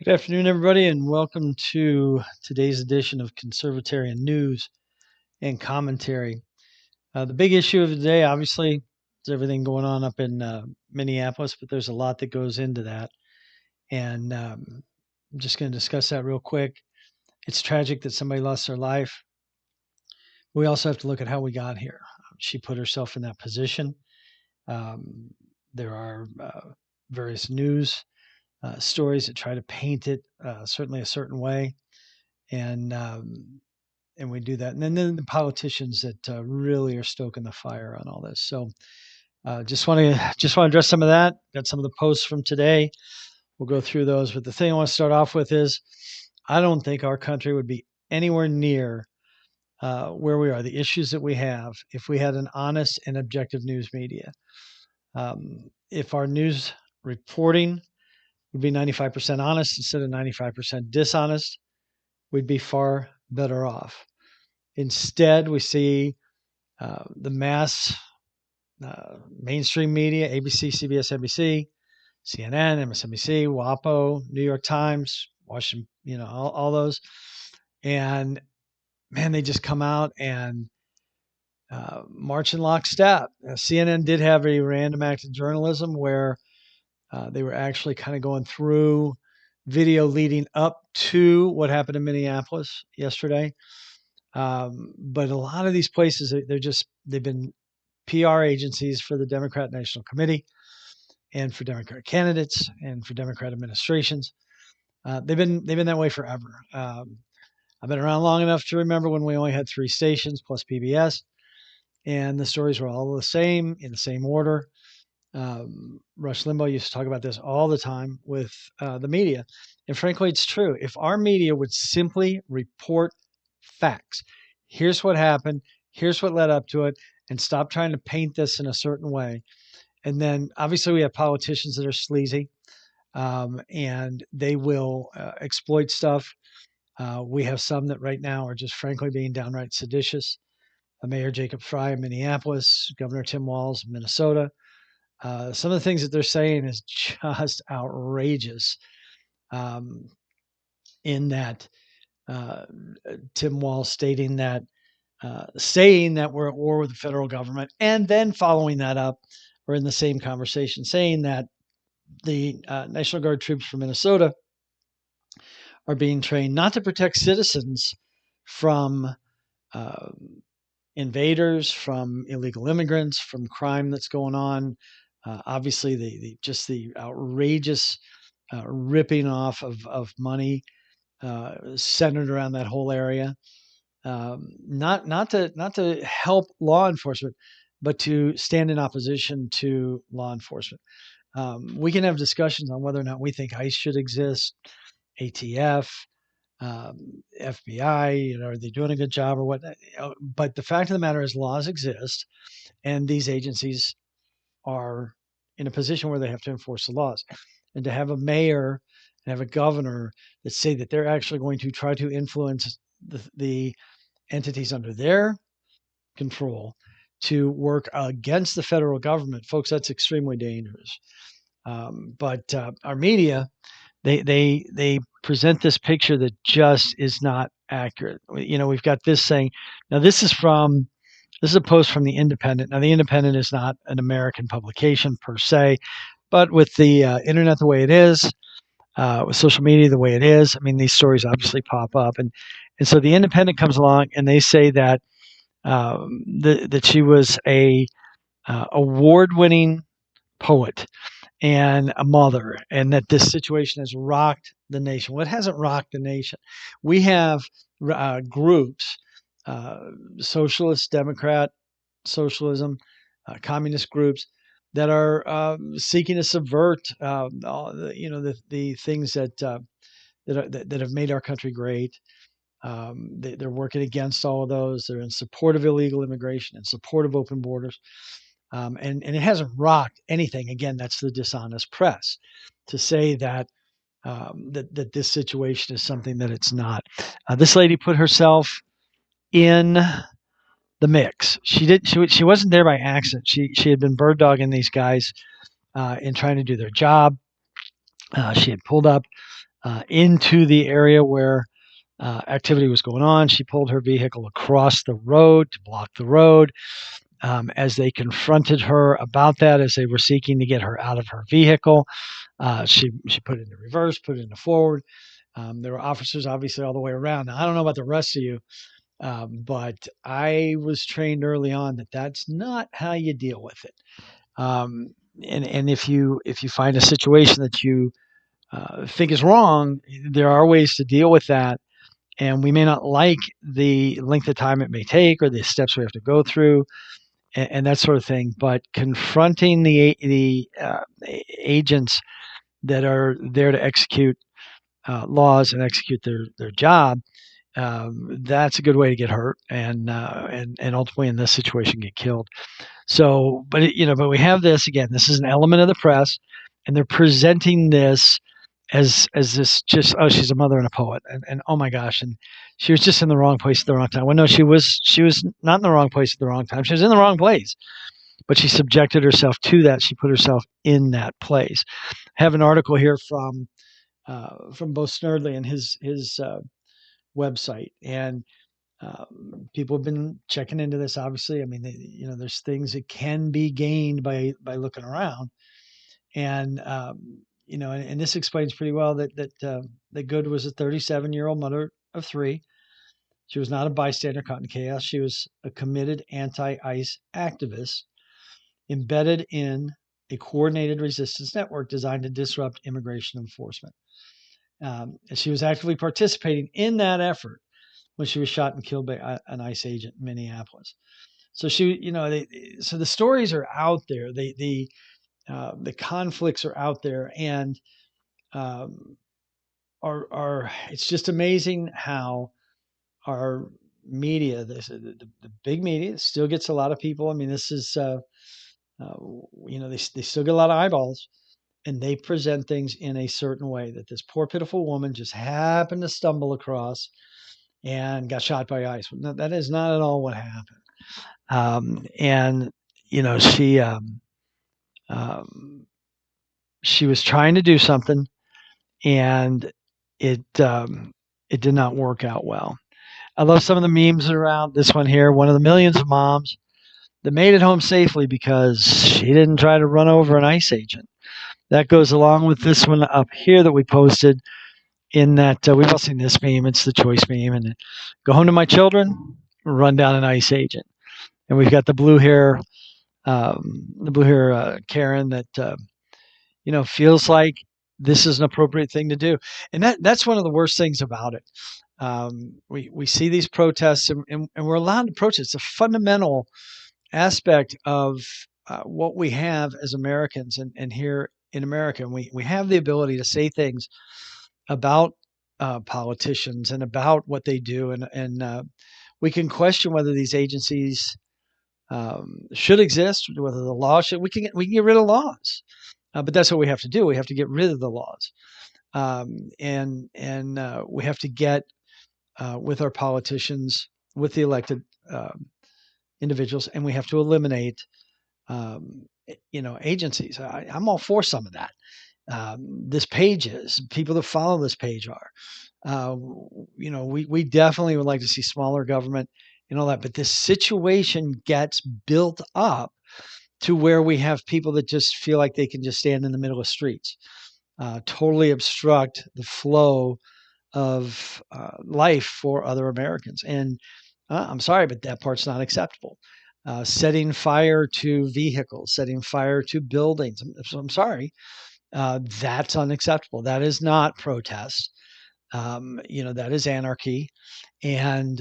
Good afternoon, everybody, and welcome to today's edition of Conservatarian News and Commentary. The big issue of the day, obviously, is everything going on up in Minneapolis, but there's a lot that goes into that. And I'm just going to discuss that real quick. It's tragic that somebody lost their life. We also have to look at how we got here. She put herself in that position. Um, there are various news stories that try to paint it certainly a certain way. And and we do that. And then the politicians that really are stoking the fire on all this. So just want to address some of that. Got some of the posts from today. We'll go through those. But the thing I want to start off with is, I don't think our country would be anywhere near where we are. The issues that we have, if we had an honest and objective news media. If our news reporting would be 95% honest instead of 95% dishonest, we'd be far better off. Instead, we see the mass mainstream media, ABC, CBS, NBC, CNN, MSNBC, WAPO, New York Times, Washington, all those. And man, they just come out and march in lockstep. CNN did have a random act of journalism where they were actually kind of going through video leading up to what happened in Minneapolis yesterday. But a lot of these places, they've been PR agencies for the Democrat National Committee and for Democrat candidates and for Democrat administrations. They've been that way forever. I've been around long enough to remember when we only had three stations plus PBS, and the stories were all the same in the same order. Rush Limbaugh used to talk about this all the time with the media, and frankly, it's true. If our media would simply report facts, here's what happened, here's what led up to it, and stop trying to paint this in a certain way. And then obviously we have politicians that are sleazy, and they will exploit stuff. We have some that right now are just frankly being downright seditious. Mayor Jacob Fry in Minneapolis, Governor Tim Walz in Minnesota. Some of the things that they're saying is just outrageous. In that, Tim Walz saying that we're at war with the federal government, and then following that up, or in the same conversation, saying that the National Guard troops from Minnesota are being trained not to protect citizens from uh, invaders, from illegal immigrants, from crime that's going on. Obviously, the outrageous ripping off of money centered around that whole area. Not to help law enforcement, but to stand in opposition to law enforcement. We can have discussions on whether or not we think ICE should exist, ATF, FBI. Are they doing a good job or what? But the fact of the matter is, laws exist, and these agencies are in a position where they have to enforce the laws. And to have a mayor and have a governor that say that they're actually going to try to influence the entities under their control to work against the federal government, folks, that's extremely dangerous. But our media, they present this picture that just is not accurate. We've got this saying. Now, this is a post from the Independent. Now, the Independent is not an American publication per se, but with the internet the way it is, with social media the way it is, I mean, these stories obviously pop up, and so the Independent comes along and they say that that she was a award-winning poet and a mother, and that this situation has rocked the nation. Well, it hasn't rocked the nation. We have groups, socialist, Democrat, socialism, communist groups that are seeking to subvert all the things that have made our country great. They're working against all of those. They're in support of illegal immigration, in support of open borders. And it hasn't rocked anything. Again, that's the dishonest press to say that that this situation is something that it's not. This lady put herself in the mix. She wasn't there by accident. She had been bird dogging these guys in trying to do their job. She had pulled up into the area where activity was going on. She pulled her vehicle across the road to block the road. As they confronted her about that, as they were seeking to get her out of her vehicle, she put it into reverse, put it into forward. There were officers obviously all the way around. Now, I don't know about the rest of you, but I was trained early on that that's not how you deal with it. And if you find a situation that you think is wrong, there are ways to deal with that. And we may not like the length of time it may take or the steps we have to go through and that sort of thing. But confronting the agents that are there to execute laws and execute their job, that's a good way to get hurt and ultimately in this situation get killed. So, but we have this again. This is an element of the press, and they're presenting this as this just she's a mother and a poet, and oh my gosh, and she was just in the wrong place at the wrong time. Well, no, she was not in the wrong place at the wrong time. She was in the wrong place, but she subjected herself to that. She put herself in that place. I have an article here from Bo Snerdley and his website, and people have been checking into this. Obviously, I mean, there's things that can be gained by looking around, and and this explains pretty well that Good was a 37-year-old mother of three. She was not a bystander caught in chaos. She was a committed anti-ICE activist embedded in a coordinated resistance network designed to disrupt immigration enforcement. And she was actively participating in that effort when she was shot and killed by an ICE agent in Minneapolis. So so the stories are out there. The conflicts are out there, and um, are it's just amazing how our media, the big media, still gets a lot of people. I mean, this is they still get a lot of eyeballs, and they present things in a certain way that this poor pitiful woman just happened to stumble across and got shot by ICE. No, that is not at all what happened. And she um, she was trying to do something, and it did not work out well. I love some of the memes around this one here. One of the millions of moms that made it home safely because she didn't try to run over an ICE agent. That goes along with this one up here that we posted. In that we've all seen this meme. It's the choice meme, and go home to my children, run down an ICE agent, and we've got the blue hair Karen that feels like this is an appropriate thing to do, and that's one of the worst things about it. We see these protests, and we're allowed to protest. It's a fundamental aspect of what we have as Americans, and here in America, and we have the ability to say things about politicians and about what they do, and we can question whether these agencies should exist, whether the law should. We can get rid of laws, but that's what we have to do. We have to get rid of the laws, and we have to get with our politicians, with the elected individuals, and we have to eliminate agencies. I'm all for some of that. This page is people that follow this page are. We definitely would like to see smaller government and all that, but this situation gets built up to where we have people that just feel like they can just stand in the middle of streets, totally obstruct the flow of life for other Americans. And I'm sorry, but that part's not acceptable. Setting fire to vehicles, setting fire to buildings. I'm sorry, that's unacceptable. That is not protest. That is anarchy. And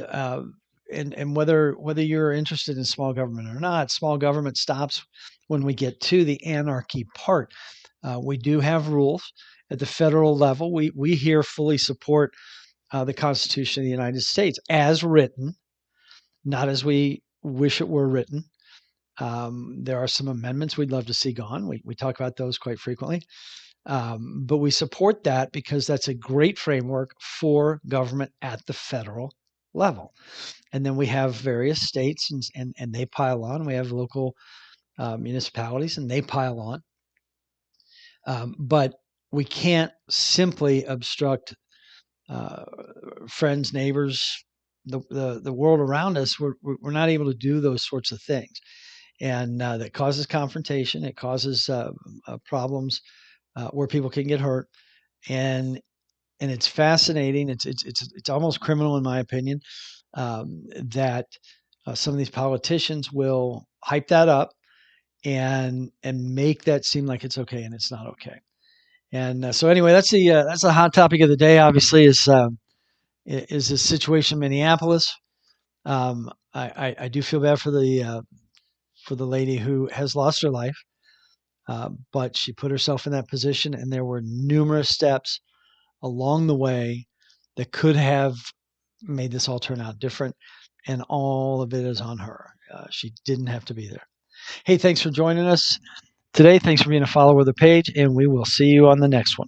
whether you're interested in small government or not, small government stops when we get to the anarchy part. We do have rules at the federal level. We here fully support the Constitution of the United States as written, not as we wish it were written. There are some amendments we'd love to see gone. We talk about those quite frequently. But we support that because that's a great framework for government at the federal level. And then we have various states and they pile on. We have local municipalities and they pile on. But we can't simply obstruct uh, friends, neighbors, the world around us. We're not able to do those sorts of things, and that causes confrontation. It causes problems where people can get hurt, and it's fascinating. It's almost criminal in my opinion that some of these politicians will hype that up and make that seem like it's okay, and it's not okay. And so anyway, that's the hot topic of the day. Obviously, is this situation in Minneapolis. I do feel bad for the lady who has lost her life, but she put herself in that position, and there were numerous steps along the way that could have made this all turn out different, and all of it is on her. She didn't have to be there. Hey, thanks for joining us today. Thanks for being a follower of the page, and we will see you on the next one.